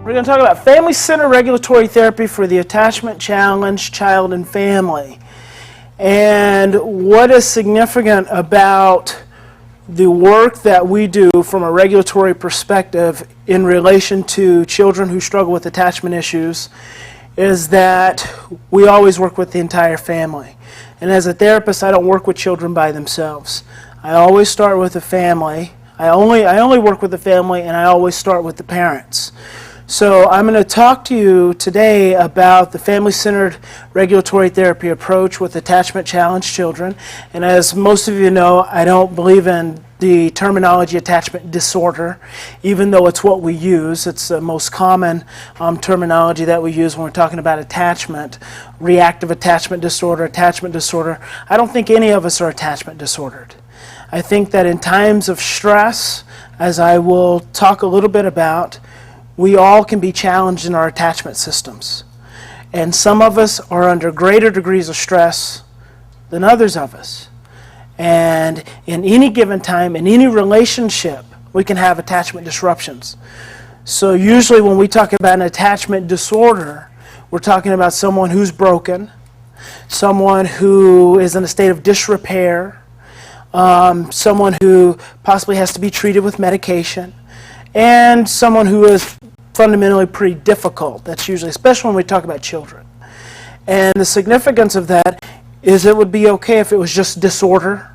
We're going to talk about family-centered regulatory therapy for the attachment challenged child and family. And what is significant about the work that we do from a regulatory perspective in relation to children who struggle with attachment issues is that we always work with the entire family. And as a therapist, I don't work with children by themselves. I always start with the family. I only work with the family, and I always start with the parents. So I'm going to talk to you today about the family-centered regulatory therapy approach with attachment-challenged children. And as most of you know, I don't believe in the terminology attachment disorder, even though it's what we use. It's the most common terminology that we use when we're talking about attachment, reactive attachment disorder. I don't think any of us are attachment disordered. I think that in times of stress, as I will talk a little bit about, we all can be challenged in our attachment systems. And some of us are under greater degrees of stress than others of us. And in any given time, in any relationship, we can have attachment disruptions. So usually when we talk about an attachment disorder, we're talking about someone who's broken, someone who is in a state of disrepair, someone who possibly has to be treated with medication, and someone who is fundamentally pretty difficult. That's usually, especially when we talk about children. And the significance of that is it would be okay if it was just disorder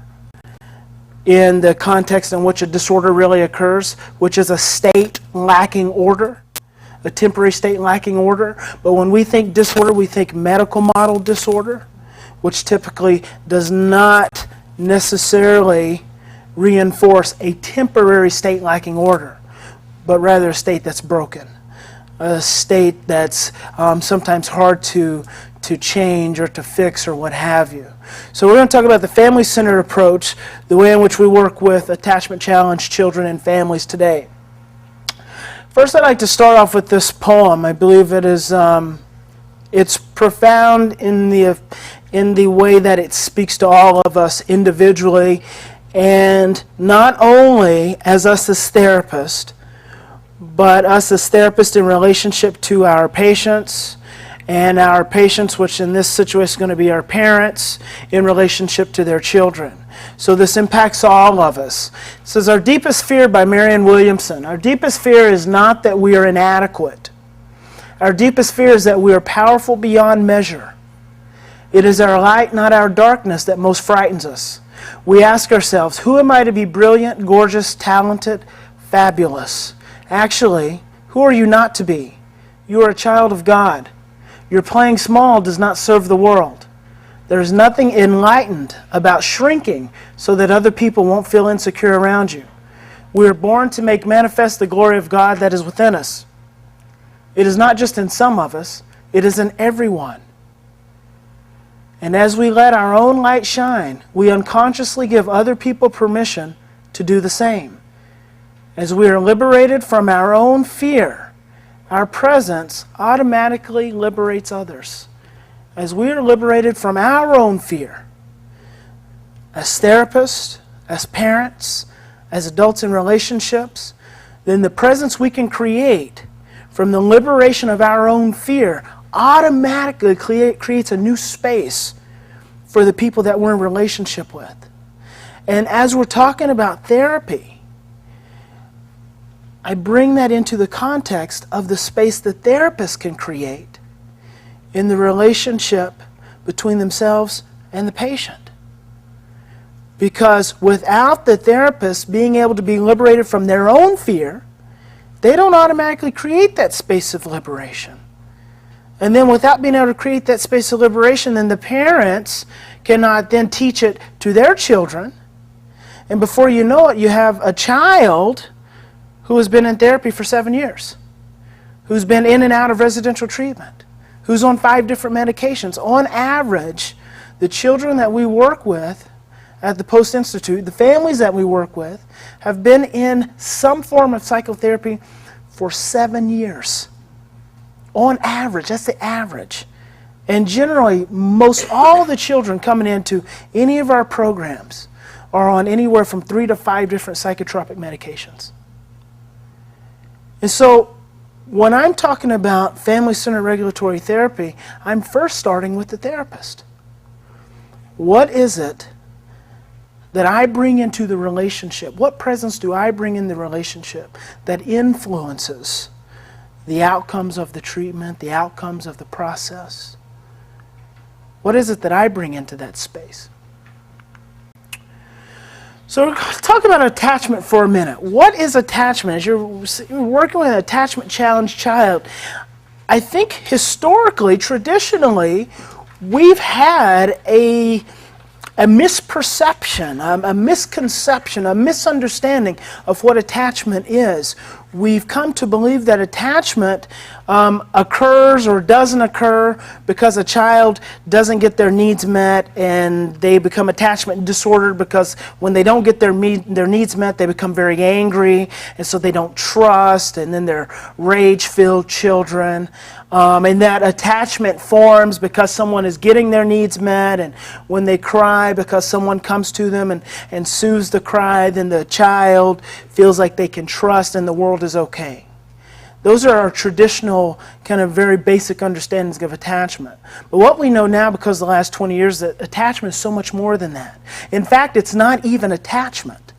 in the context in which a disorder really occurs, which is a state lacking order, a temporary state lacking order. But when we think disorder, we think medical model disorder, which typically does not necessarily reinforce a temporary state lacking order, but rather a state that's broken, a state that's sometimes hard to change or to fix or what have you. So we're going to talk about the family-centered approach, the way in which we work with attachment-challenged children and families today. First, I'd like to start off with this poem. I believe it is it's profound in the way that it speaks to all of us individually, and not only as us as therapists, but us as therapists in relationship to our patients, and our patients, which in this situation is going to be our parents, in relationship to their children. So this impacts all of us. It says, our deepest fear by Marianne Williamson. Our deepest fear is not that we are inadequate. Our deepest fear is that we are powerful beyond measure. It is our light, not our darkness, that most frightens us. We ask ourselves, who am I to be brilliant, gorgeous, talented, fabulous? Actually, who are you not to be? You are a child of God. Your playing small does not serve the world. There is nothing enlightened about shrinking so that other people won't feel insecure around you. We are born to make manifest the glory of God that is within us. It is not just in some of us, it is in everyone. And as we let our own light shine, we unconsciously give other people permission to do the same. As we are liberated from our own fear, our presence automatically liberates others. As we are liberated from our own fear, as therapists, as parents, as adults in relationships, then the presence we can create from the liberation of our own fear automatically creates a new space for the people that we're in relationship with. And as we're talking about therapy, I bring that into the context of the space the therapist can create in the relationship between themselves and the patient. Because without the therapist being able to be liberated from their own fear, they don't automatically create that space of liberation. And then without being able to create that space of liberation, then the parents cannot then teach it to their children. And before you know it, you have a child who has been in therapy for 7 years, who's been in and out of residential treatment, who's on 5 different medications. On average, the children that we work with at the Post Institute, the families that we work with, have been in some form of psychotherapy for 7 years. On average, that's the average. And generally, most all the children coming into any of our programs are on anywhere from 3 to 5 different psychotropic medications. And so when I'm talking about family-centered regulatory therapy, I'm first starting with the therapist. What is it that I bring into the relationship? What presence do I bring in the relationship that influences the outcomes of the treatment, the outcomes of the process? What is it that I bring into that space? So we're going to talk about attachment for a minute. What is attachment? As you're working with an attachment challenged child, I think historically, traditionally, we've had a misperception, a misconception, a misunderstanding of what attachment is. We've come to believe that attachment occurs or doesn't occur because a child doesn't get their needs met, and they become attachment disordered because when they don't get their needs met, they become very angry, and so they don't trust, and then they're rage-filled children. And that attachment forms because someone is getting their needs met, and when they cry because someone comes to them and soothes the cry, then the child feels like they can trust and the world is okay. Those are our traditional kind of very basic understandings of attachment. But what we know now, because of the last 20 years, that attachment is so much more than that. In fact, it's not even attachment.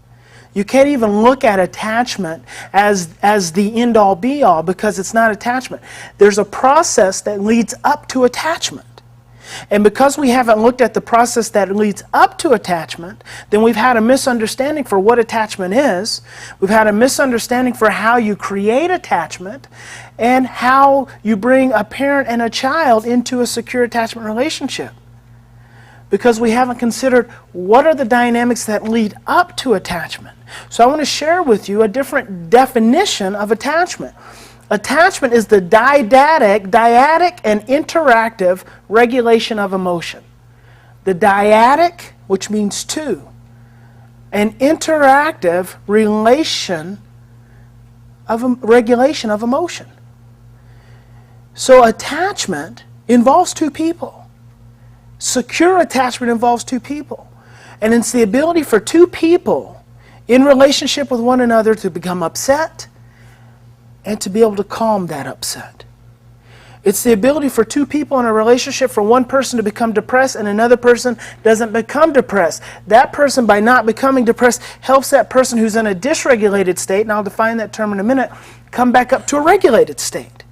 You can't even look at attachment as the end-all be-all, because it's not attachment. There's a process that leads up to attachment. And because we haven't looked at the process that leads up to attachment, then we've had a misunderstanding for what attachment is. We've had a misunderstanding for how you create attachment and how you bring a parent and a child into a secure attachment relationship. Because we haven't considered what are the dynamics that lead up to attachment. So I want to share with you a different definition of attachment. Attachment is the dyadic and interactive regulation of emotion. The dyadic, which means two, and interactive regulation of emotion. So attachment involves two people. Secure attachment involves two people. And it's the ability for two people in relationship with one another to become upset and to be able to calm that upset. It's the ability for two people in a relationship for one person to become depressed and another person doesn't become depressed. That person, by not becoming depressed, helps that person who's in a dysregulated state, and I'll define that term in a minute, come back up to a regulated state.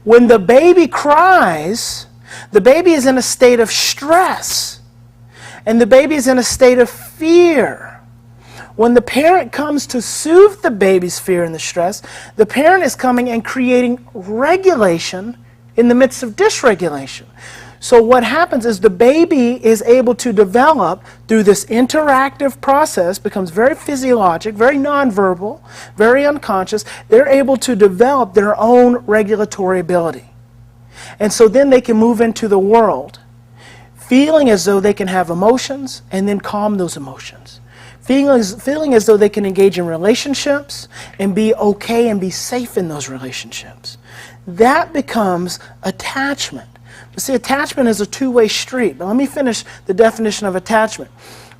When the baby cries, the baby is in a state of stress, and the baby is in a state of fear. When the parent comes to soothe the baby's fear and the stress, the parent is coming and creating regulation in the midst of dysregulation. So what happens is the baby is able to develop through this interactive process, becomes very physiologic, very nonverbal, very unconscious. They're able to develop their own regulatory ability. And so then they can move into the world, feeling as though they can have emotions and then calm those emotions. Feeling as though they can engage in relationships and be okay and be safe in those relationships. That becomes attachment. But see, attachment is a two-way street. But let me finish the definition of attachment.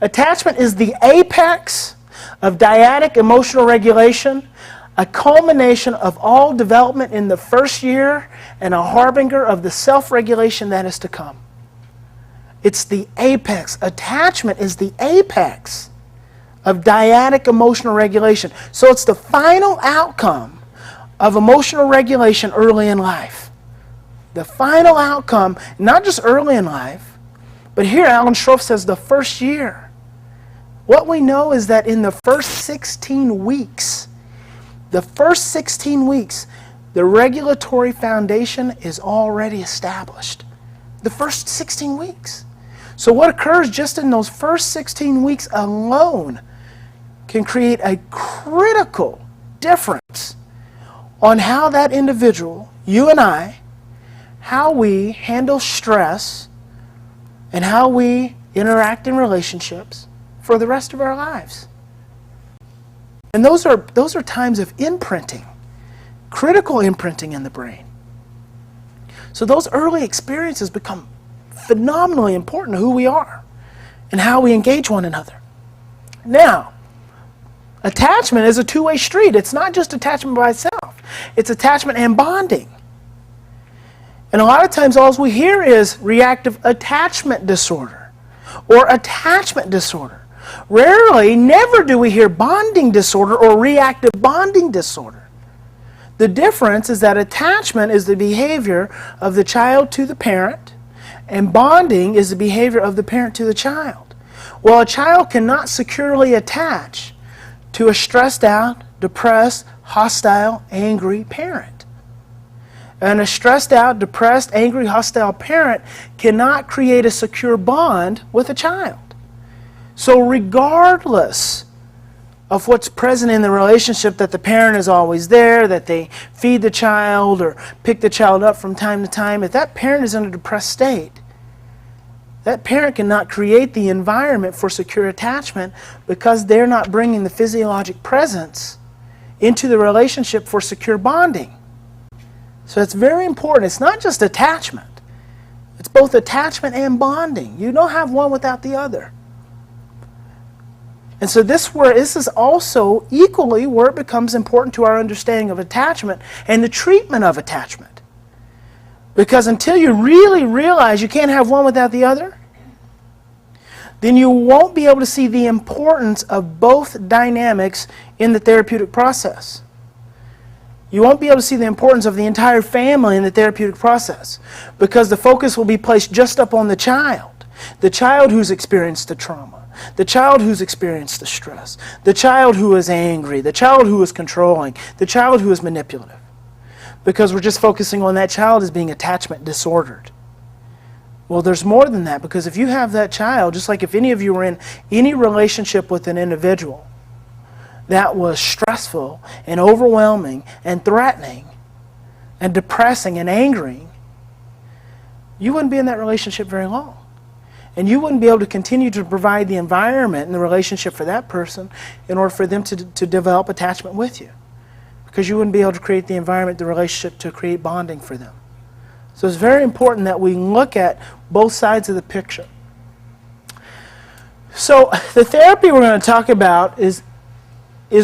Attachment is the apex of dyadic emotional regulation, a culmination of all development in the first year and a harbinger of the self-regulation that is to come. It's the apex. Attachment is the apex of dyadic emotional regulation. So it's the final outcome of emotional regulation early in life. The final outcome, not just early in life, but here Alan Schroff says the first year. What we know is that in the first 16 weeks, the regulatory foundation is already established. The first 16 weeks. So what occurs just in those first 16 weeks alone can create a critical difference on how that individual, you and I, how we handle stress and how we interact in relationships for the rest of our lives. And those are times of imprinting, critical imprinting in the brain. So those early experiences become phenomenally important to who we are and how we engage one another. Now, attachment is a two-way street. It's not just attachment by itself. It's attachment and bonding. And a lot of times all we hear is reactive attachment disorder or attachment disorder. Rarely, never do we hear bonding disorder or reactive bonding disorder. The difference is that attachment is the behavior of the child to the parent, and bonding is the behavior of the parent to the child. Well, a child cannot securely attach to a stressed out, depressed, hostile, angry parent. And a stressed out, depressed, angry, hostile parent cannot create a secure bond with a child. So regardless of what's present in the relationship, that the parent is always there, that they feed the child or pick the child up from time to time, if that parent is in a depressed state, that parent cannot create the environment for secure attachment because they're not bringing the physiologic presence into the relationship for secure bonding. So it's very important. It's not just attachment. It's both attachment and bonding. You don't have one without the other. And so this is also equally where it becomes important to our understanding of attachment and the treatment of attachment. Because until you really realize you can't have one without the other, then you won't be able to see the importance of both dynamics in the therapeutic process. You won't be able to see the importance of the entire family in the therapeutic process because the focus will be placed just up on the child who's experienced the trauma, the child who's experienced the stress, the child who is angry, the child who is controlling, the child who is manipulative. Because we're just focusing on that child as being attachment disordered. Well, there's more than that, because if you have that child, just like if any of you were in any relationship with an individual that was stressful and overwhelming and threatening and depressing and angering, you wouldn't be in that relationship very long. And you wouldn't be able to continue to provide the environment and the relationship for that person in order for them to develop attachment with you. Because you wouldn't be able to create the environment, the relationship to create bonding for them. So it's very important that we look at both sides of the picture. So the therapy we're going to talk about is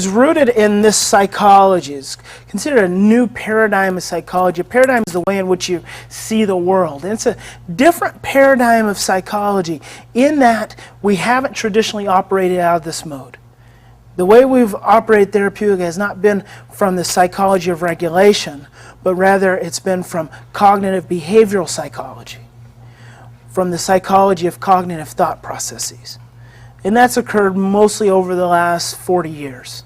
rooted in this psychology. It's considered a new paradigm of psychology. A paradigm is the way in which you see the world. And it's a different paradigm of psychology in that we haven't traditionally operated out of this mode. The way we've operated therapeutic has not been from the psychology of regulation, but rather it's been from cognitive behavioral psychology, from the psychology of cognitive thought processes. And that's occurred mostly over the last 40 years.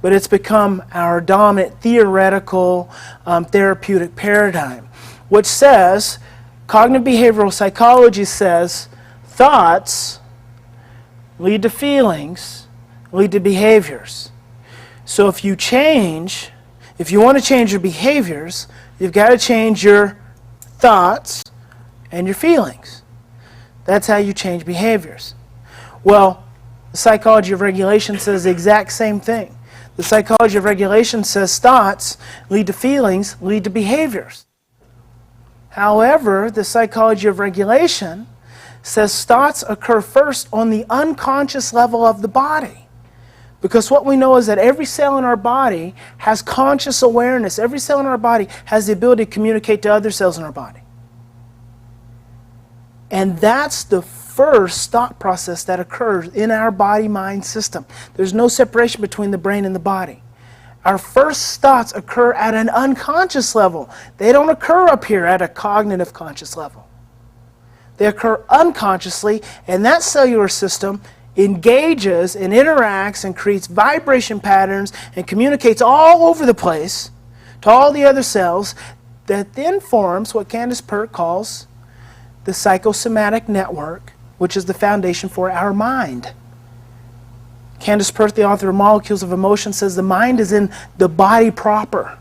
But it's become our dominant theoretical therapeutic paradigm, which says, cognitive behavioral psychology says, thoughts lead to feelings, lead to behaviors. So if you want to change your behaviors, you've got to change your thoughts and your feelings. That's how you change behaviors. Well, the psychology of regulation says the exact same thing. The psychology of regulation says thoughts lead to feelings, lead to behaviors. However, the psychology of regulation says thoughts occur first on the unconscious level of the body. Because what we know is that every cell in our body has conscious awareness. Every cell in our body has the ability to communicate to other cells in our body. And that's the first thought process that occurs in our body-mind system. There's no separation between the brain and the body. Our first thoughts occur at an unconscious level. They don't occur up here at a cognitive conscious level. They occur unconsciously, and that cellular system engages and interacts and creates vibration patterns and communicates all over the place to all the other cells that then forms what Candace Pert calls the psychosomatic network, which is the foundation for our mind. Candace Pert, the author of Molecules of Emotion, says the mind is in the body proper.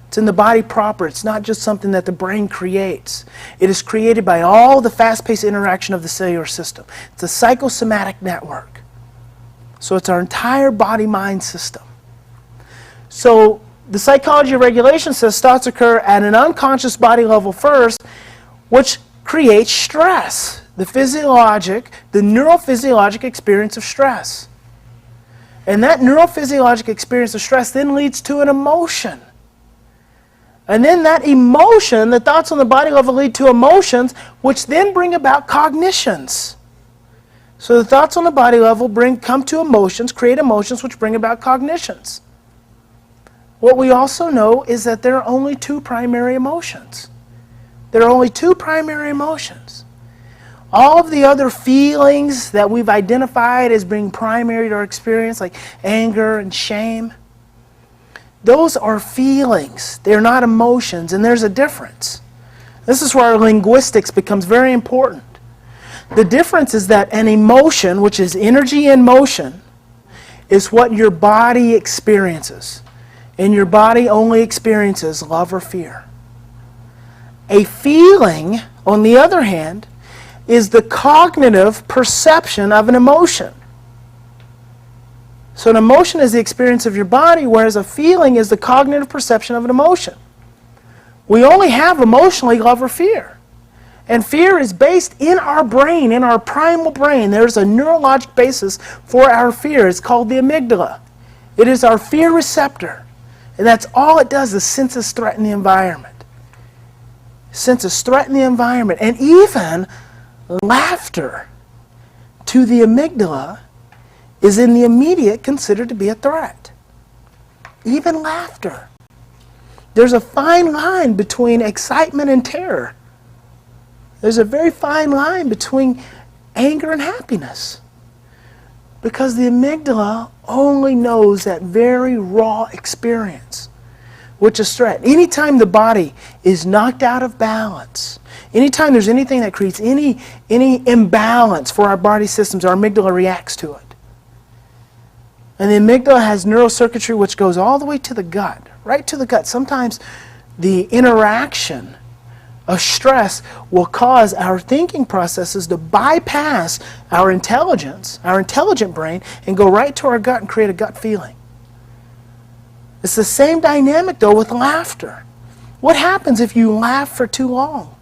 It's in the body proper. It's not just something that the brain creates. It is created by all the fast-paced interaction of the cellular system. It's a psychosomatic network. So it's our entire body-mind system. So the psychology of regulation says thoughts occur at an unconscious body level first, which creates stress, the neurophysiologic experience of stress. And that neurophysiologic experience of stress then leads to an emotion. And then that emotion, the thoughts on the body level lead to emotions, which then bring about cognitions. So the thoughts on the body level come to emotions, create emotions, which bring about cognitions. What we also know is that there are only two primary emotions. There are only two primary emotions. All of the other feelings that we've identified as being primary to our experience, like anger and shame, those are feelings. They're not emotions, and there's a difference. This is where our linguistics becomes very important. The difference is that an emotion, which is energy in motion, is what your body experiences. And your body only experiences love or fear. A feeling, on the other hand, is the cognitive perception of an emotion. So an emotion is the experience of your body, whereas a feeling is the cognitive perception of an emotion. We only have emotionally love or fear. And fear is based in our brain, in our primal brain. There's a neurologic basis for our fear. It's called the amygdala. It is our fear receptor. And that's all it does is senses threat in the environment. Senses threat in the environment. And even laughter to the amygdala is in the immediate considered to be a threat. Even laughter. There's a fine line between excitement and terror. There's a very fine line between anger and happiness. Because the amygdala only knows that very raw experience, which is threat. Anytime the body is knocked out of balance, anytime there's anything that creates any imbalance for our body systems, our amygdala reacts to it. And the amygdala has neural circuitry which goes all the way to the gut, right to the gut. Sometimes the interaction of stress will cause our thinking processes to bypass our intelligence, our intelligent brain, and go right to our gut and create a gut feeling. It's the same dynamic, though, with laughter. What happens if you laugh for too long?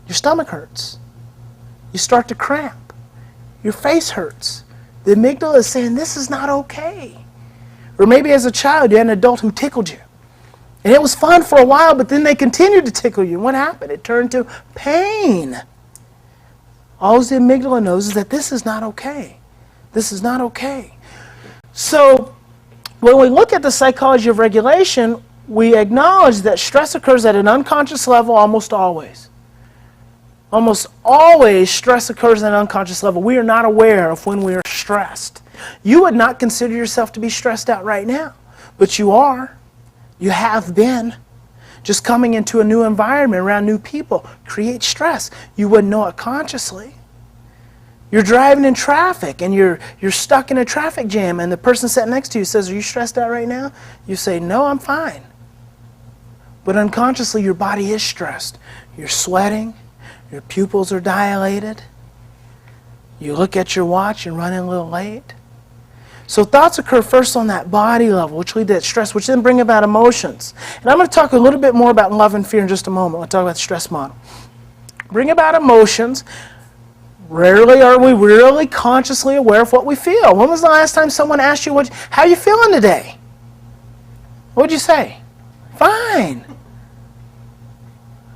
Your stomach hurts. You start to cramp. Your face hurts. The amygdala is saying, this is not okay. Or maybe as a child, you had an adult who tickled you. And it was fun for a while, but then they continued to tickle you. And what happened? It turned to pain. All the amygdala knows is that this is not okay. This is not okay. So when we look at the psychology of regulation, we acknowledge that stress occurs at an unconscious level almost always. Almost always stress occurs at an unconscious level. We are not aware of when we are stressed. You would not consider yourself to be stressed out right now, but you are. You have been. Just coming into a new environment around new people creates stress. You wouldn't know it consciously. You're driving in traffic and you're stuck in a traffic jam and the person sitting next to you says, are you stressed out right now? You say, no, I'm fine. But unconsciously your body is stressed. You're sweating. Your pupils are dilated. You look at your watch and running a little late. So thoughts occur first on that body level, which lead to that stress, which then bring about emotions. And I'm going to talk a little bit more about love and fear in just a moment. We'll talk about the stress model. Bring about emotions. Rarely are we really consciously aware of what we feel. When was the last time someone asked you, how are you feeling today? What would you say? Fine.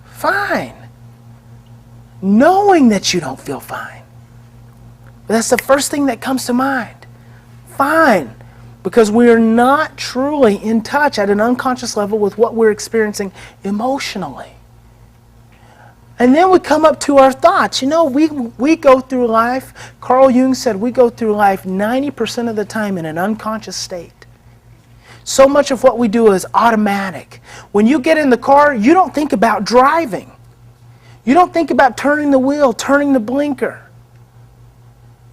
Fine. Knowing that you don't feel fine. But that's the first thing that comes to mind. Fine, because we are not truly in touch at an unconscious level with what we're experiencing emotionally. And then we come up to our thoughts. You know, we go through life, Carl Jung said we go through life 90% of the time in an unconscious state. So much of what we do is automatic. When you get in the car, you don't think about driving. You don't think about turning the wheel, turning the blinker.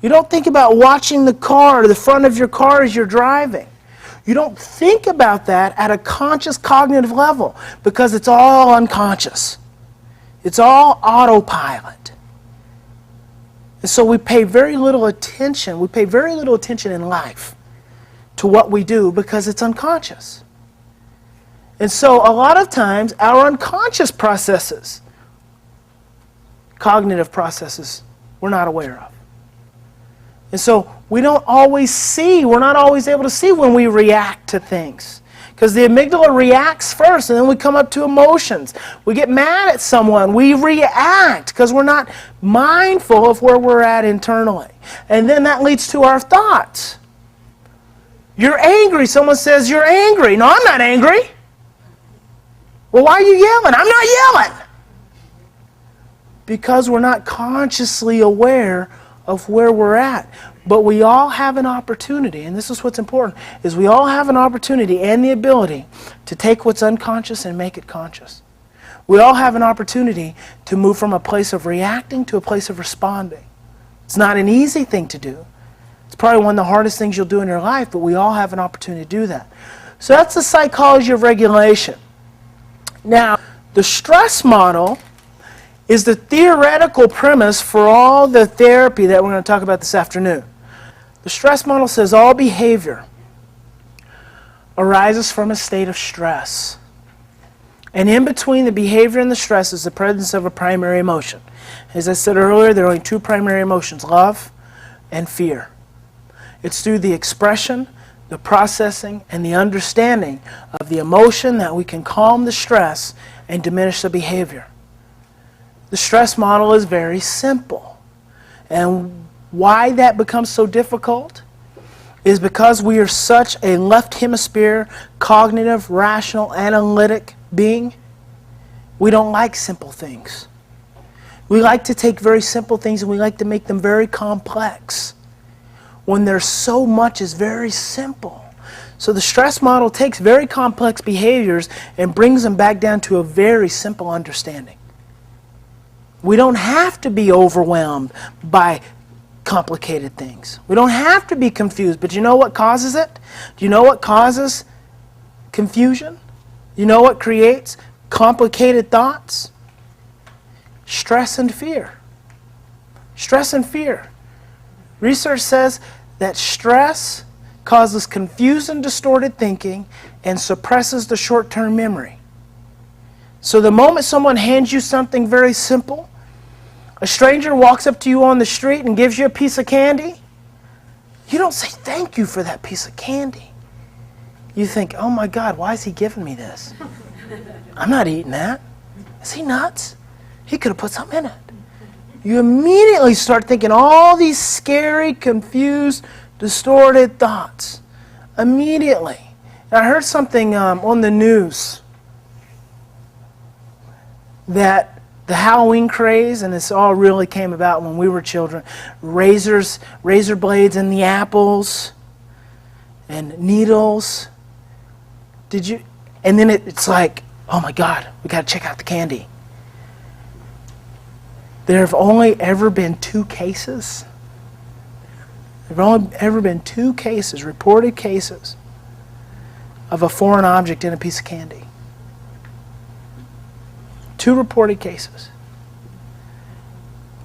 You don't think about watching the car, the front of your car as you're driving. You don't think about that at a conscious cognitive level because it's all unconscious. It's all autopilot. And so we pay very little attention. We pay very little attention in life to what we do because it's unconscious. And so a lot of times our unconscious processes, cognitive processes, we're not aware of. And so we don't always see, we're not always able to see when we react to things. Because the amygdala reacts first, and then we come up to emotions. We get mad at someone. We react because we're not mindful of where we're at internally. And then that leads to our thoughts. You're angry. Someone says you're angry. No, I'm not angry. Well, why are you yelling? I'm not yelling. Because we're not consciously aware of where we're at. But we all have an opportunity, and this is what's important, is we all have an opportunity and the ability to take what's unconscious and make it conscious. We all have an opportunity to move from a place of reacting to a place of responding. It's not an easy thing to do. It's probably one of the hardest things you'll do in your life, but we all have an opportunity to do that. So that's the psychology of regulation. Now, the stress model is the theoretical premise for all the therapy that we're going to talk about this afternoon. The stress model says all behavior arises from a state of stress. And in between the behavior and the stress is the presence of a primary emotion. As I said earlier, there are only two primary emotions, love and fear. It's through the expression, the processing, and the understanding of the emotion that we can calm the stress and diminish the behavior. The stress model is very simple. And why that becomes so difficult is because we are such a left hemisphere, cognitive, rational, analytic being. We don't like simple things. We like to take very simple things and we like to make them very complex when there's so much is very simple. So the stress model takes very complex behaviors and brings them back down to a very simple understanding. We don't have to be overwhelmed by complicated things. We don't have to be confused. But you know what causes it? Do you know what causes confusion? You know what creates complicated thoughts? Stress and fear. Stress and fear. Research says that stress causes confused and distorted thinking and suppresses the short-term memory. So the moment someone hands you something very simple, a stranger walks up to you on the street and gives you a piece of candy, you don't say thank you for that piece of candy. You think, oh my God, why is he giving me this? I'm not eating that. Is he nuts? He could have put something in it. You immediately start thinking all these scary, confused, distorted thoughts. Immediately. And I heard something on the news that the Halloween craze, and this all really came about when we were children, razor blades in the apples, and needles. And then it's like, oh my God, we got to check out the candy. There have only ever been 2 cases. There have only ever been 2 cases, reported cases, of a foreign object in a piece of candy. 2 reported cases.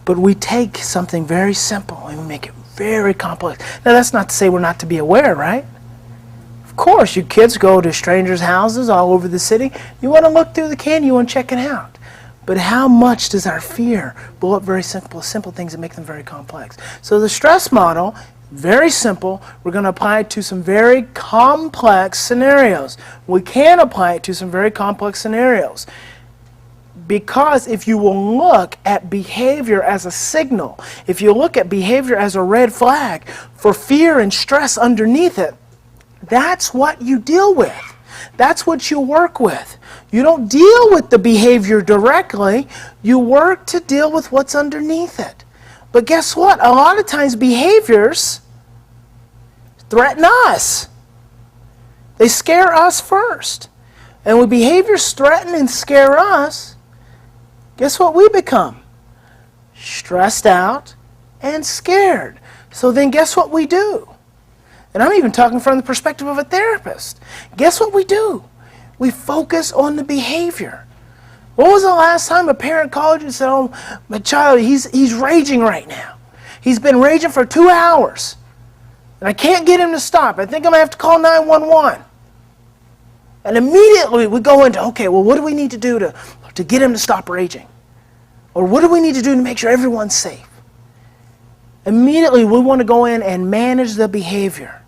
But we take something very simple and we make it very complex. Now that's not to say we're not to be aware, right? Of course, you kids go to strangers' houses all over the city. You want to look through the candy, you want to check it out. But how much does our fear blow up very simple things and make them very complex? So the stress model, very simple. We're going to apply it to some very complex scenarios. We can apply it to some very complex scenarios. Because if you will look at behavior as a signal, if you look at behavior as a red flag for fear and stress underneath it, that's what you deal with. That's what you work with. You don't deal with the behavior directly. You work to deal with what's underneath it. But guess what? A lot of times behaviors threaten us. They scare us first. And when behaviors threaten and scare us, guess what we become? Stressed out and scared. So then guess what we do? And I'm even talking from the perspective of a therapist. Guess what we do? We focus on the behavior. When was the last time a parent called you and said, oh, my child, he's raging right now. He's been raging for 2 hours. And I can't get him to stop. I think I'm going to have to call 911. And immediately we go into, okay, well, what do we need to do to get him to stop raging? Or what do we need to do to make sure everyone's safe? Immediately we want to go in and manage the behavior.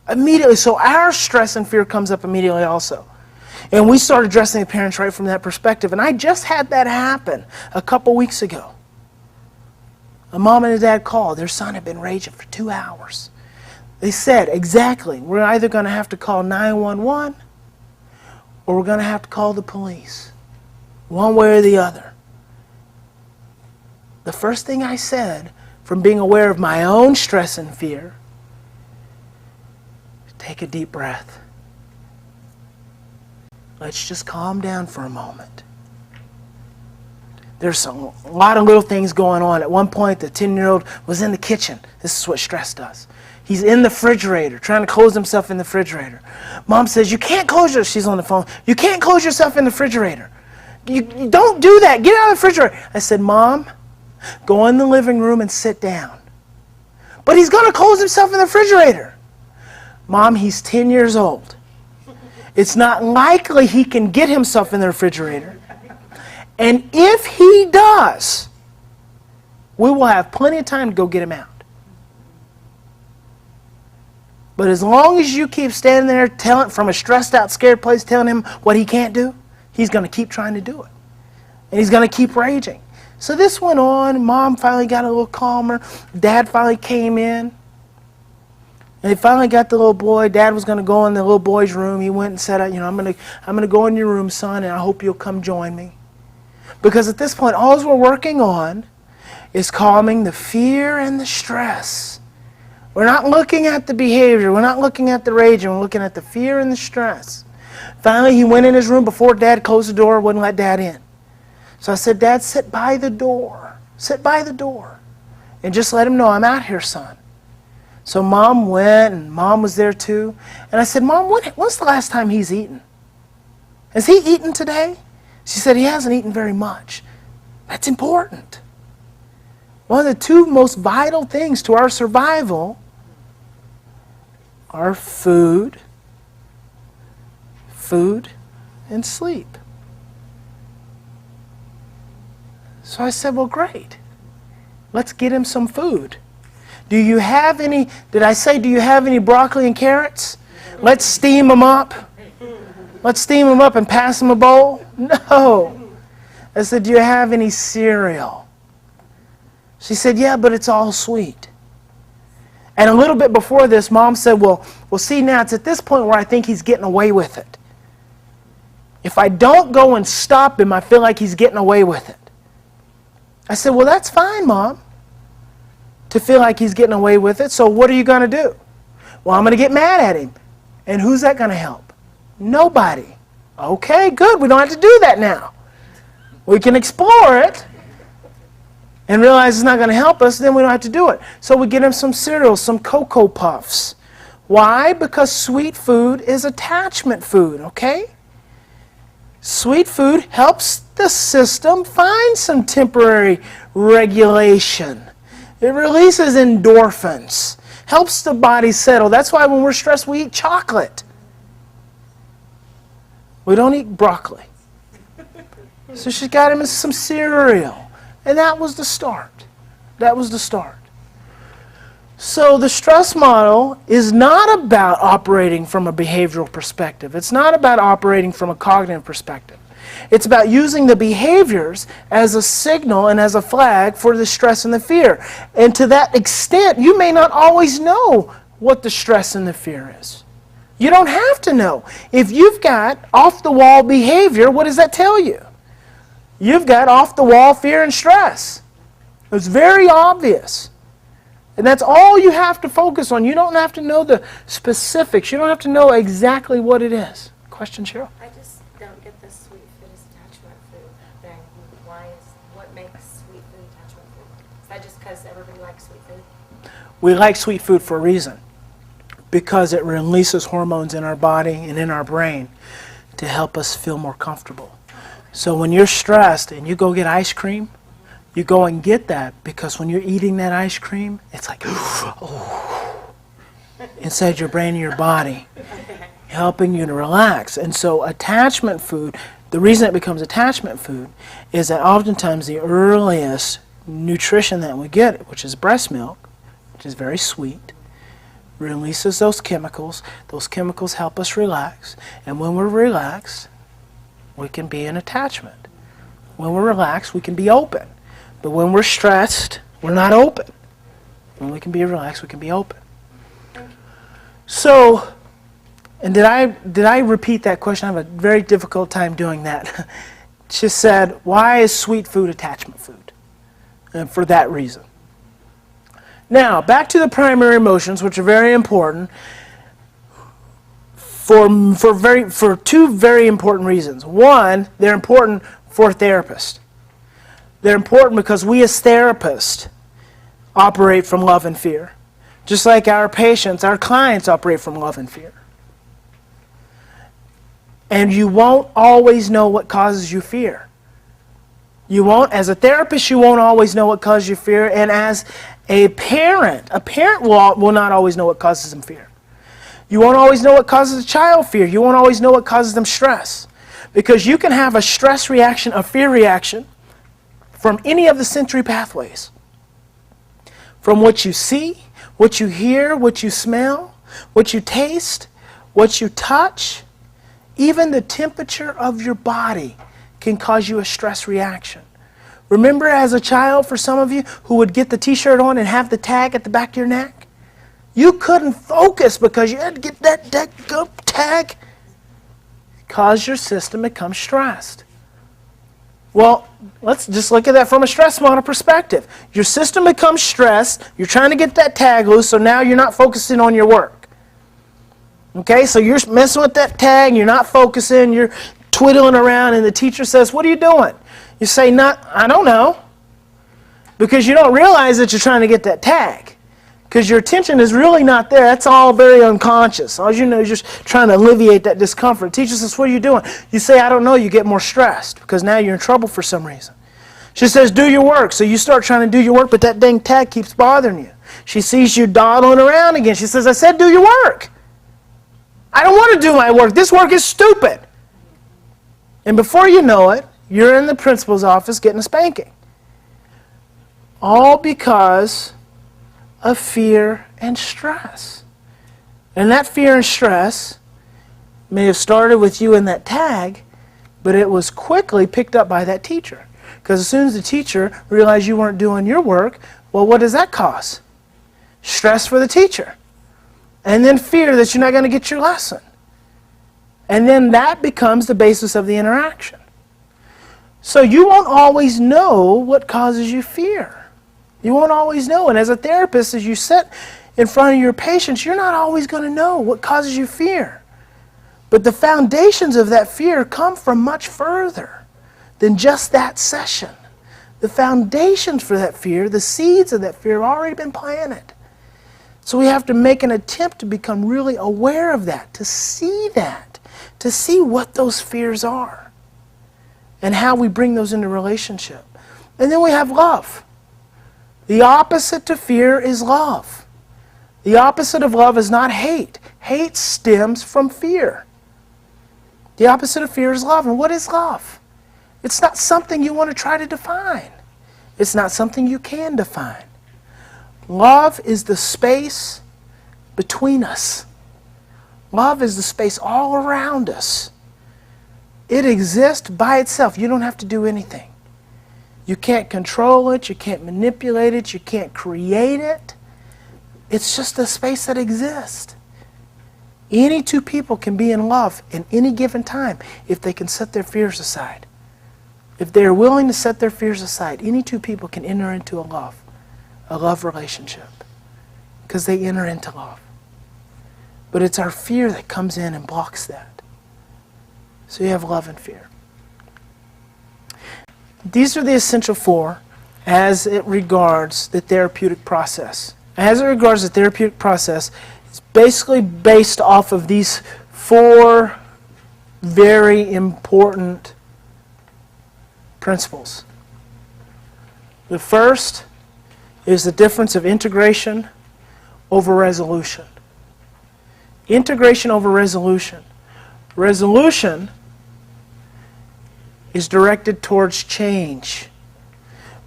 Immediately. So our stress and fear comes up immediately also. And we start addressing the parents right from that perspective. And I just had that happen a couple weeks ago. A mom and a dad called. Their son had been raging for 2 hours. They said, exactly, we're either going to have to call 911 or we're going to have to call the police. One way or the other. The first thing I said, from being aware of my own stress and fear, take a deep breath. Let's just calm down for a moment. There's a lot of little things going on. At one point, the 10-year-old was in the kitchen. This is what stress does. He's in the refrigerator, trying to close himself in the refrigerator. Mom says, you can't close yourself. She's on the phone. You can't close yourself in the refrigerator. You don't do that. Get out of the refrigerator. I said, Mom, go in the living room and sit down. But he's going to close himself in the refrigerator. Mom, he's 10 years old. It's not likely he can get himself in the refrigerator. And if he does, we will have plenty of time to go get him out. But as long as you keep standing there telling, from a stressed out, scared place, telling him what he can't do, he's going to keep trying to do it. And he's going to keep raging. So this went on. Mom finally got a little calmer. Dad finally came in. And they finally got the little boy. Dad was going to go in the little boy's room. He went and said, I'm going to go in your room, son, and I hope you'll come join me. Because at this point, all we're working on is calming the fear and the stress. We're not looking at the behavior. We're not looking at the raging. We're looking at the fear and the stress. Finally, he went in his room before Dad closed the door, wouldn't let Dad in. So I said, Dad, sit by the door. Sit by the door. And just let him know, I'm out here, son. So Mom went, and Mom was there too. And I said, Mom, when's the last time he's eaten? Has he eaten today? She said, he hasn't eaten very much. That's important. One of the two most vital things to our survival are food and sleep. So I said, well, great. Let's get him some food. Do you have any, do you have any broccoli and carrots? Let's steam them up. Let's steam them up and pass them a bowl? No. I said, do you have any cereal? She said, yeah, but it's all sweet. And a little bit before this, Mom said, well, see, now it's at this point where I think he's getting away with it. If I don't go and stop him, I feel like he's getting away with it. I said, well, that's fine, Mom, to feel like he's getting away with it. So what are you going to do? Well, I'm going to get mad at him. And who's that going to help? Nobody. Okay, good. We don't have to do that now. We can explore it and realize it's not going to help us, then we don't have to do it. So we get him some cereal, some Cocoa Puffs. Why? Because sweet food is attachment food, okay? Sweet food helps the system find some temporary regulation. It releases endorphins, helps the body settle. That's why when we're stressed, we eat chocolate. We don't eat broccoli. So she got him some cereal. And that was the start. That was the start. So the stress model is not about operating from a behavioral perspective. It's not about operating from a cognitive perspective. It's about using the behaviors as a signal and as a flag for the stress and the fear. And to that extent, you may not always know what the stress and the fear is. You don't have to know. If you've got off-the-wall behavior, what does that tell you? You've got off-the-wall fear and stress. It's very obvious. And that's all you have to focus on. You don't have to know the specifics. You don't have to know exactly what it is. Question, Cheryl? I just don't get this sweet food as attachment food thing. What makes sweet food attachment food? Is that just because everybody likes sweet food? We like sweet food for a reason. Because it releases hormones in our body and in our brain to help us feel more comfortable. So when you're stressed and you go get ice cream, you go and get that because when you're eating that ice cream, it's like, oh, inside your brain and your body, helping you to relax. And so attachment food, the reason it becomes attachment food is that oftentimes the earliest nutrition that we get, which is breast milk, which is very sweet, releases those chemicals. Those chemicals help us relax. And when we're relaxed, we can be in attachment. When we're relaxed, we can be open. But when we're stressed, we're not open. When we can be relaxed, we can be open. So, and did I repeat that question? I have a very difficult time doing that. She said, why is sweet food attachment food? And for that reason. Now, back to the primary emotions, which are very important for two very important reasons. One, they're important for therapists. They're important because we as therapists operate from love and fear. Just like our patients, our clients operate from love and fear. And you won't always know what causes you fear. You won't, as a therapist, you won't always know what causes you fear. And as a parent will not always know what causes them fear. You won't always know what causes a child fear. You won't always know what causes them stress. Because you can have a stress reaction, a fear reaction, from any of the sensory pathways. From what you see, what you hear, what you smell, what you taste, what you touch, even the temperature of your body can cause you a stress reaction. Remember as a child, for some of you, who would get the t-shirt on and have the tag at the back of your neck? You couldn't focus because you had to get that tag. Cause your system becomes stressed. Well, let's just look at that from a stress model perspective. Your system becomes stressed. You're trying to get that tag loose, so now you're not focusing on your work. Okay, so you're messing with that tag, you're not focusing, you're twiddling around, and the teacher says, what are you doing? You say, I don't know. Because you don't realize that you're trying to get that tag. Because your attention is really not there. That's all very unconscious. All you know is just trying to alleviate that discomfort. The teacher says, what are you doing? You say, I don't know. You get more stressed because now you're in trouble for some reason. She says, do your work. So you start trying to do your work, but that dang tag keeps bothering you. She sees you dawdling around again. She says, I said do your work. I don't want to do my work. This work is stupid. And before you know it, you're in the principal's office getting a spanking. All because of fear and stress. And that fear and stress may have started with you in that tag, but it was quickly picked up by that teacher. Because as soon as the teacher realized you weren't doing your work, well, what does that cause? Stress for the teacher. And then fear that you're not going to get your lesson. And then that becomes the basis of the interaction. So you won't always know what causes you fear. You won't always know. And as a therapist, as you sit in front of your patients, you're not always going to know what causes you fear. But the foundations of that fear come from much further than just that session. The foundations for that fear, the seeds of that fear have already been planted. So we have to make an attempt to become really aware of that, to see that, to see what those fears are and how we bring those into relationship. And then we have love. The opposite to fear is love. The opposite of love is not hate. Hate stems from fear. The opposite of fear is love. And what is love? It's not something you want to try to define. It's not something you can define. Love is the space between us. Love is the space all around us. It exists by itself. You don't have to do anything. You can't control it, you can't manipulate it, you can't create it. It's just a space that exists. Any two people can be in love in any given time if they can set their fears aside. If they're willing to set their fears aside, any two people can enter into a love relationship, because they enter into love. But it's our fear that comes in and blocks that. So you have love and fear. These are the essential four as it regards the therapeutic process. As it regards the therapeutic process, it's basically based off of these four very important principles. The first is the difference of integration over resolution. Integration over resolution. Resolution is directed towards change.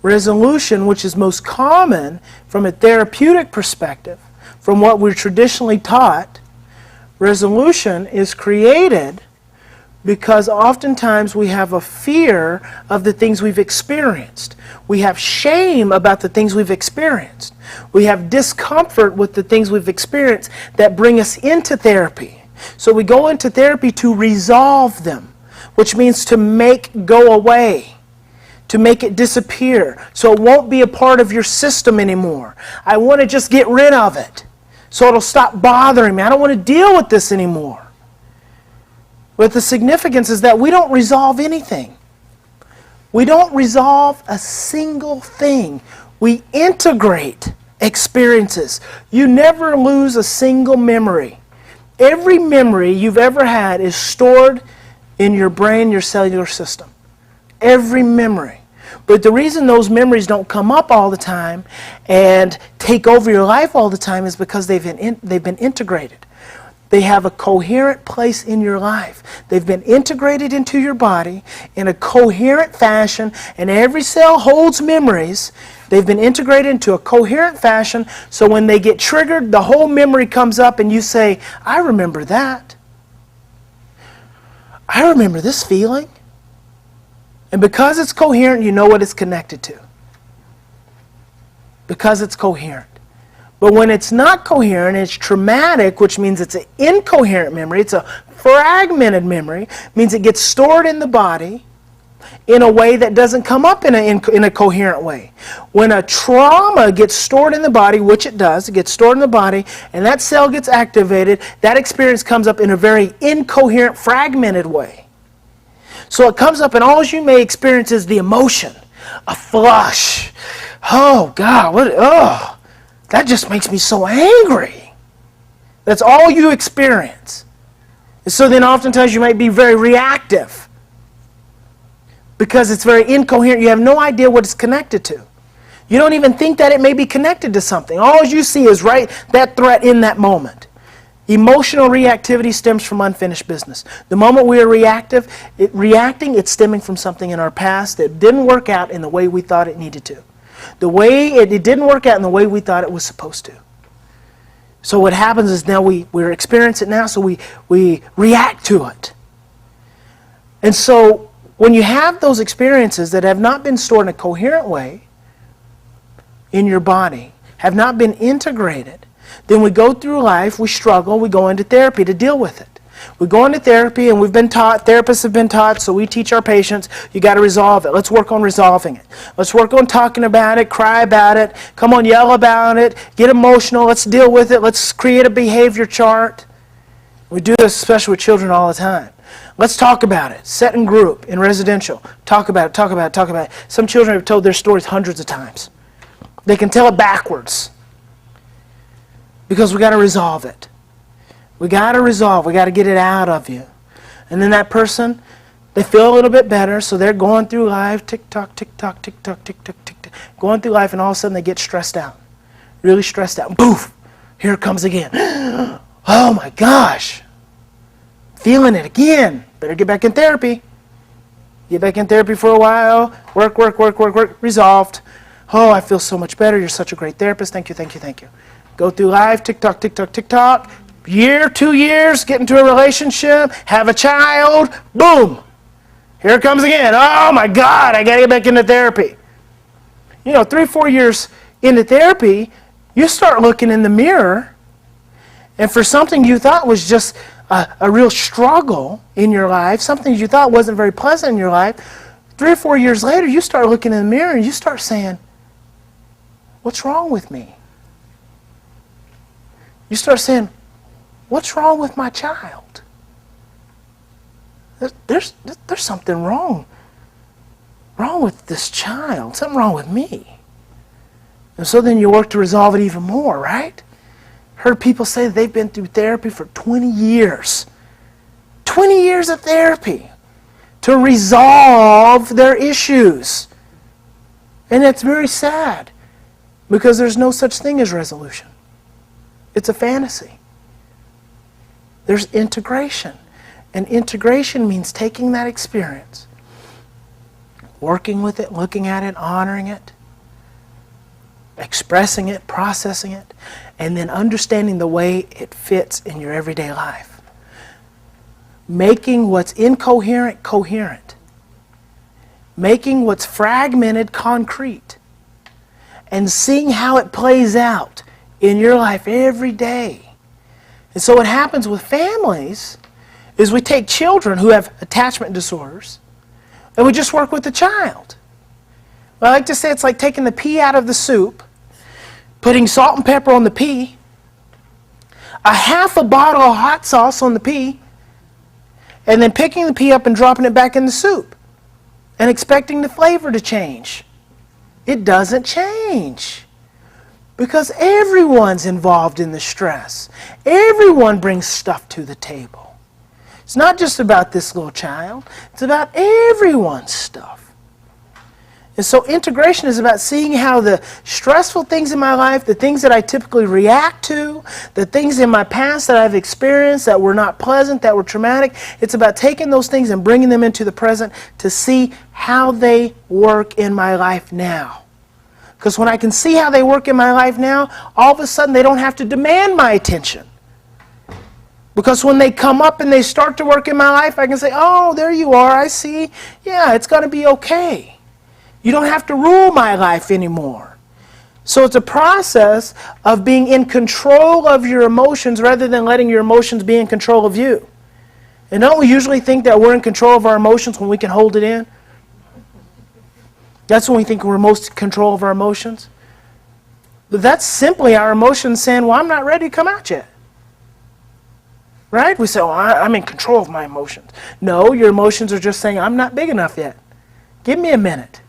Resolution, which is most common from a therapeutic perspective, from what we're traditionally taught, resolution is created because oftentimes we have a fear of the things we've experienced. We have shame about the things we've experienced. We have discomfort with the things we've experienced that bring us into therapy. So we go into therapy to resolve them, which means to make go away, to make it disappear, so it won't be a part of your system anymore. I want to just get rid of it, so it'll stop bothering me. I don't want to deal with this anymore. But the significance is that we don't resolve anything. We don't resolve a single thing. We integrate experiences. You never lose a single memory. Every memory you've ever had is stored in your brain, your cellular system. Every memory. But the reason those memories don't come up all the time and take over your life all the time is because they've been integrated. They have a coherent place in your life. They've been integrated into your body in a coherent fashion, and every cell holds memories. They've been integrated into a coherent fashion, so when they get triggered, the whole memory comes up and you say, I remember that. I remember this feeling. And because it's coherent, you know what it's connected to. Because it's coherent. But when it's not coherent, it's traumatic, which means it's an incoherent memory. It's a fragmented memory. It means it gets stored in the body in a way that doesn't come up in a coherent way. When a trauma gets stored in the body, which it does, it gets stored in the body, and that cell gets activated, that experience comes up in a very incoherent, fragmented way. So it comes up and all you may experience is the emotion, a flush. Oh, God, that just makes me so angry. That's all you experience. And so then oftentimes you might be very reactive because it's very incoherent. You have no idea what it's connected to. You don't even think that it may be connected to something. All you see is that threat in that moment. Emotional reactivity stems from unfinished business. The moment we are reacting, it's stemming from something in our past that didn't work out in the way we thought it needed to. The way it didn't work out in the way we thought it was supposed to. So what happens is now we're experiencing it now, so we react to it. And so when you have those experiences that have not been stored in a coherent way in your body, have not been integrated, then we go through life, we struggle, we go into therapy to deal with it. We go into therapy and we've been taught, therapists have been taught, so we teach our patients, you got to resolve it. Let's work on resolving it. Let's work on talking about it, cry about it, come on, yell about it, get emotional, let's deal with it, let's create a behavior chart. We do this especially with children all the time. Let's talk about it. Set in group, in residential. Talk about it, talk about it, talk about it. Some children have told their stories hundreds of times. They can tell it backwards. Because we got to resolve it. We got to resolve. We got to get it out of you. And then that person, they feel a little bit better, so they're going through life, tick-tock, tick-tock, tick-tock, tick-tock, tick-tock, going through life, and all of a sudden they get stressed out. Really stressed out. Boof! Here it comes again. Oh my gosh! Feeling it again. Better get back in therapy. Get back in therapy for a while. Work, work, work, work, work. Resolved. Oh, I feel so much better. You're such a great therapist. Thank you, thank you, thank you. Go through life, tick-tock, tick-tock, tick-tock. Year, 2 years, get into a relationship, have a child, boom. Here it comes again. Oh my God, I got to get back into therapy. 3 or 4 years into therapy, you start looking in the mirror, and for something you thought was just a real struggle in your life, something you thought wasn't very pleasant in your life, 3 or 4 years later, you start looking in the mirror and you start saying, what's wrong with me? You start saying, what's wrong with my child? There's something wrong with this child, something wrong with me. And so then you work to resolve it even more, right? Heard people say that they've been through therapy for 20 years. 20 years of therapy to resolve their issues. And that's very sad because there's no such thing as resolution. It's a fantasy. There's integration. And integration means taking that experience, working with it, looking at it, honoring it, expressing it, processing it, and then understanding the way it fits in your everyday life. Making what's incoherent coherent. Making what's fragmented concrete. And seeing how it plays out in your life every day. And so what happens with families is we take children who have attachment disorders and we just work with the child. I like to say it's like taking the pea out of the soup, putting salt and pepper on the pea, a half a bottle of hot sauce on the pea, and then picking the pea up and dropping it back in the soup and expecting the flavor to change. It doesn't change because everyone's involved in the stress. Everyone brings stuff to the table. It's not just about this little child. It's about everyone's stuff. And so integration is about seeing how the stressful things in my life, the things that I typically react to, the things in my past that I've experienced that were not pleasant, that were traumatic, it's about taking those things and bringing them into the present to see how they work in my life now. Because when I can see how they work in my life now, all of a sudden they don't have to demand my attention. Because when they come up and they start to work in my life, I can say, oh, there you are, I see. Yeah, it's going to be okay. You don't have to rule my life anymore. So it's a process of being in control of your emotions rather than letting your emotions be in control of you. And don't we usually think that we're in control of our emotions when we can hold it in? That's when we think we're most in control of our emotions. But that's simply our emotions saying, well, I'm not ready to come out yet. Right? We say, oh, I'm in control of my emotions. No, your emotions are just saying, I'm not big enough yet. Give me a minute.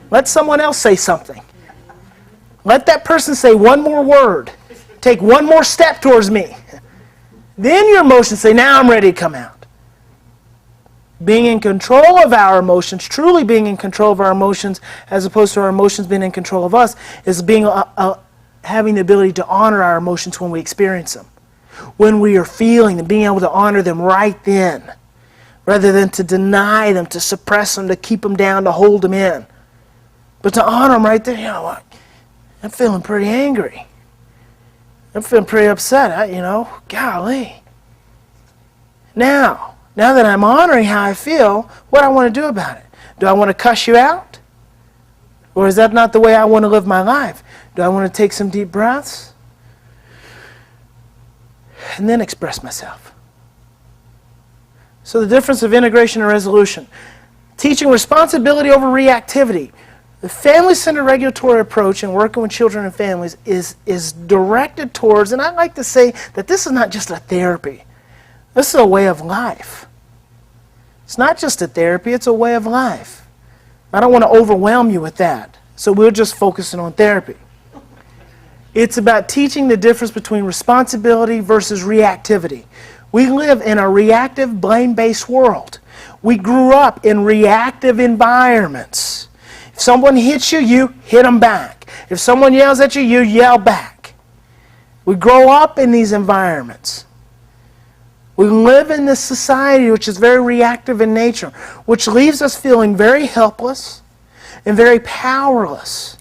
Let someone else say something. Let that person say one more word. Take one more step towards me. Then your emotions say, now I'm ready to come out. Being in control of our emotions, truly being in control of our emotions, as opposed to our emotions being in control of us, is being having the ability to honor our emotions when we experience them. When we are feeling them, being able to honor them right then, rather than to deny them, to suppress them, to keep them down, to hold them in. But to honor them right there, you know what? I'm feeling pretty angry. I'm feeling pretty upset, golly. Now that I'm honoring how I feel, what do I want to do about it? Do I want to cuss you out? Or is that not the way I want to live my life? Do I want to take some deep breaths? And then express myself. So the difference of integration and resolution. Teaching responsibility over reactivity. The family-centered regulatory approach in working with children and families is directed towards, and I like to say that this is not just a therapy. This is a way of life. It's not just a therapy, it's a way of life. I don't want to overwhelm you with that, so we're just focusing on therapy. It's about teaching the difference between responsibility versus reactivity. We live in a reactive, blame-based world. We grew up in reactive environments. If someone hits you, you hit them back. If someone yells at you, you yell back. We grow up in these environments. We live in this society which is very reactive in nature, which leaves us feeling very helpless and very powerless.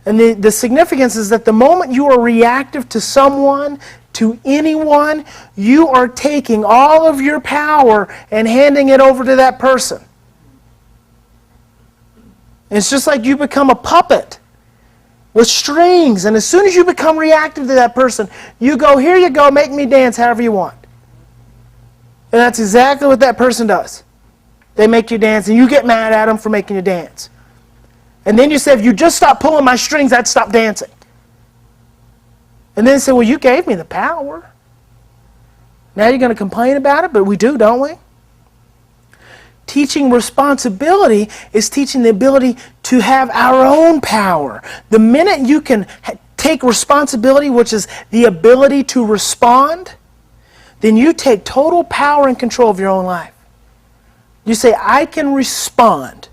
And the significance is that the moment you are reactive to someone, to anyone, you are taking all of your power and handing it over to that person. It's just like you become a puppet with strings, and as soon as you become reactive to that person, you go, here you go, make me dance however you want. And that's exactly what that person does. They make you dance, and you get mad at them for making you dance. And then you say, if you just stop pulling my strings, I'd stop dancing. And then say, well, you gave me the power. Now you're going to complain about it, but we do, don't we? Teaching responsibility is teaching the ability to have our own power. The minute you can take responsibility, which is the ability to respond, then you take total power and control of your own life. You say, I can respond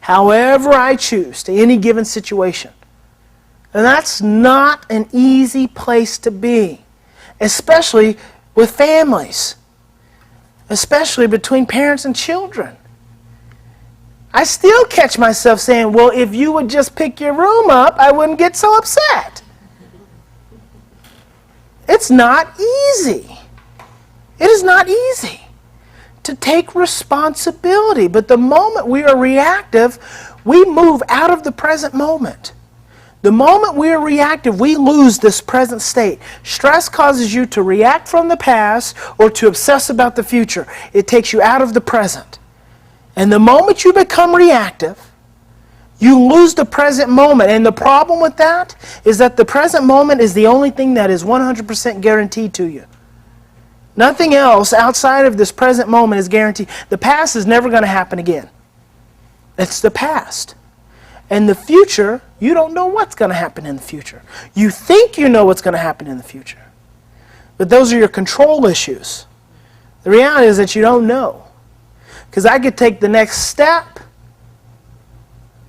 however I choose to any given situation. And that's not an easy place to be, especially with families, especially between parents and children. I still catch myself saying, well, if you would just pick your room up, I wouldn't get so upset. It's not easy. It is not easy to take responsibility. But the moment we are reactive, we move out of the present moment. The moment we are reactive, we lose this present state. Stress causes you to react from the past or to obsess about the future. It takes you out of the present. And the moment you become reactive, you lose the present moment. And the problem with that is that the present moment is the only thing that is 100% guaranteed to you. Nothing else outside of this present moment is guaranteed. The past is never going to happen again. It's the past. And the future, you don't know what's going to happen in the future. You think you know what's going to happen in the future. But those are your control issues. The reality is that you don't know. Because I could take the next step,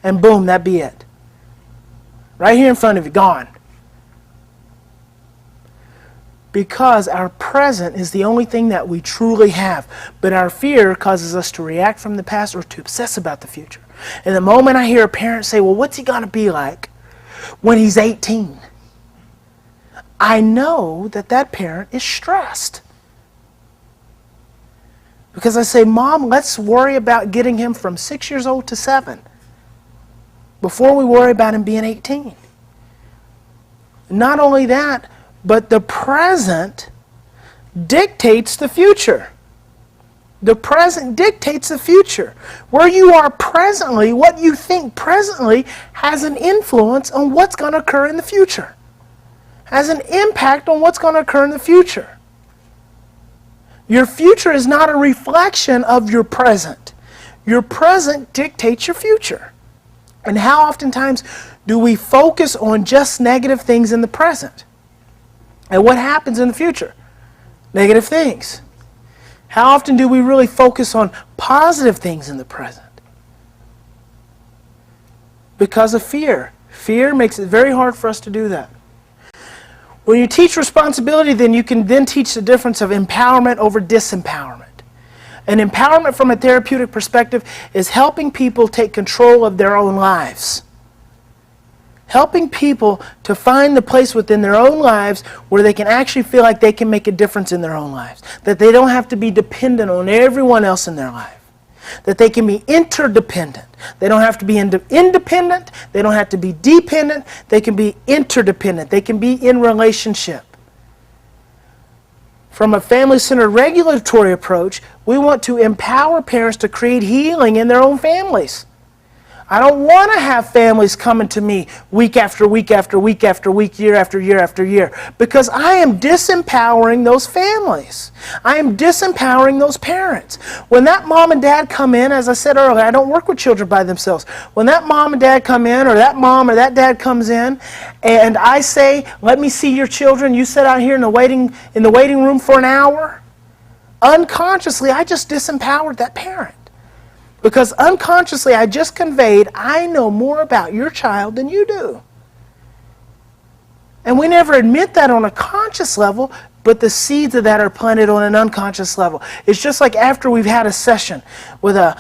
and boom, that'd be it. Right here in front of you, gone. Because our present is the only thing that we truly have. But our fear causes us to react from the past or to obsess about the future. And the moment I hear a parent say, well, what's he going to be like when he's 18? I know that that parent is stressed. Because I say, Mom, let's worry about getting him from 6 years old to 7 before we worry about him being 18. Not only that, but the present dictates the future. The present dictates the future. Where you are presently, what you think presently, has an influence on what's going to occur in the future. Has an impact on what's going to occur in the future. Your future is not a reflection of your present. Your present dictates your future. And how oftentimes do we focus on just negative things in the present? And what happens in the future? Negative things. How often do we really focus on positive things in the present? Because of fear. Fear makes it very hard for us to do that. When you teach responsibility, then you can then teach the difference of empowerment over disempowerment. And empowerment from a therapeutic perspective is helping people take control of their own lives. Helping people to find the place within their own lives where they can actually feel like they can make a difference in their own lives. That they don't have to be dependent on everyone else in their life. That they can be interdependent. They don't have to be independent. They don't have to be dependent. They can be interdependent. They can be in relationship. From a family-centered regulatory approach, we want to empower parents to create healing in their own families. I don't want to have families coming to me week after week after week after week, year after year after year, because I am disempowering those families. I am disempowering those parents. When that mom and dad come in, as I said earlier, I don't work with children by themselves. When that mom and dad come in, or that mom or that dad comes in, and I say, let me see your children, you sit out here in the waiting room for an hour, unconsciously I just disempowered that parent. Because unconsciously, I just conveyed, I know more about your child than you do. And we never admit that on a conscious level, but the seeds of that are planted on an unconscious level. It's just like after we've had a session with a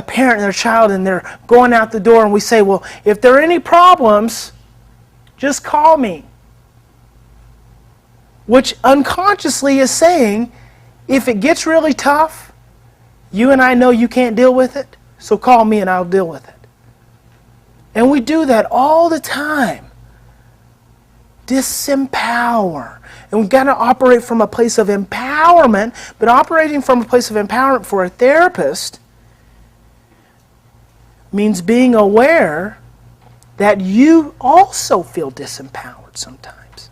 parent and their child, and they're going out the door, and we say, well, if there are any problems, just call me. Which unconsciously is saying, if it gets really tough, you and I know you can't deal with it, so call me and I'll deal with it. And we do that all the time. Disempower. And we've got to operate from a place of empowerment, but operating from a place of empowerment for a therapist means being aware that you also feel disempowered sometimes.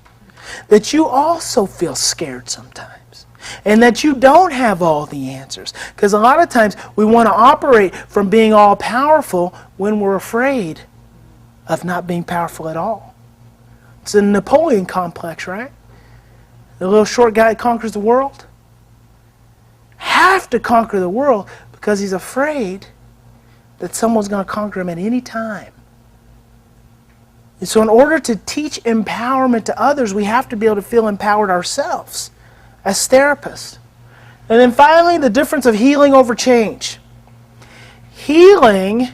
That you also feel scared sometimes. And that you don't have all the answers. Because a lot of times we want to operate from being all powerful when we're afraid of not being powerful at all. It's a Napoleon complex, right? The little short guy that conquers the world. Have to conquer the world because he's afraid that someone's going to conquer him at any time. And so in order to teach empowerment to others, we have to be able to feel empowered ourselves as therapists. And then finally, the difference of healing over change. Healing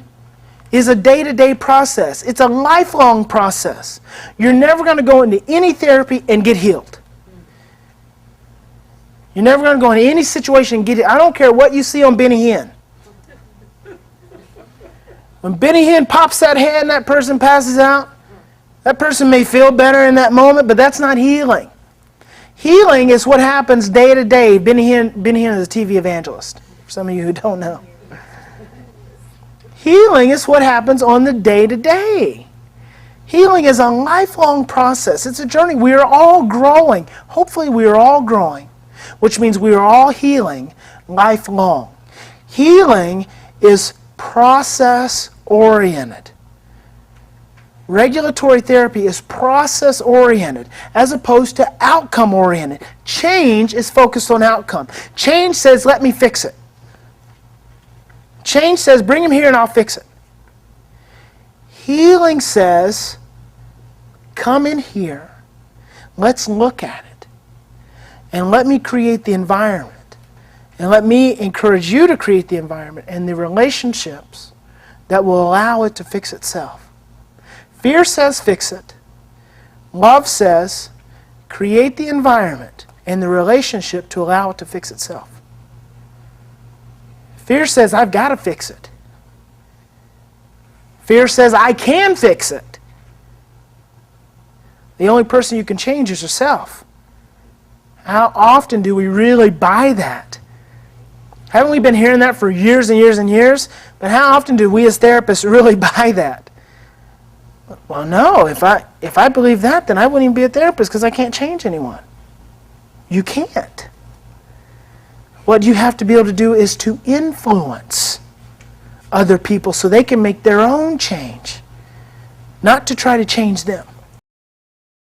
is a day-to-day process. It's a lifelong process. You're never going to go into any therapy and get healed. You're never going to go into any situation and get it. I don't care what you see on Benny Hinn. When Benny Hinn pops that hand, that person passes out. That person may feel better in that moment, but that's not healing. Healing is what happens day to day. Benny Hinn is a TV evangelist, for some of you who don't know. Healing is what happens on the day-to-day. Healing is a lifelong process. It's a journey. We are all growing. Hopefully we are all growing, which means we are all healing lifelong. Healing is process-oriented. Regulatory therapy is process-oriented as opposed to outcome-oriented. Change is focused on outcome. Change says, let me fix it. Change says, bring him here and I'll fix it. Healing says, come in here, let's look at it, and let me create the environment, and let me encourage you to create the environment and the relationships that will allow it to fix itself. Fear says, fix it. Love says, create the environment and the relationship to allow it to fix itself. Fear says, I've got to fix it. Fear says, I can fix it. The only person you can change is yourself. How often do we really buy that? Haven't we been hearing that for years and years and years? But how often do we as therapists really buy that? Well, no, if I believe that, then I wouldn't even be a therapist because I can't change anyone. You can't. What you have to be able to do is to influence other people so they can make their own change, not to try to change them.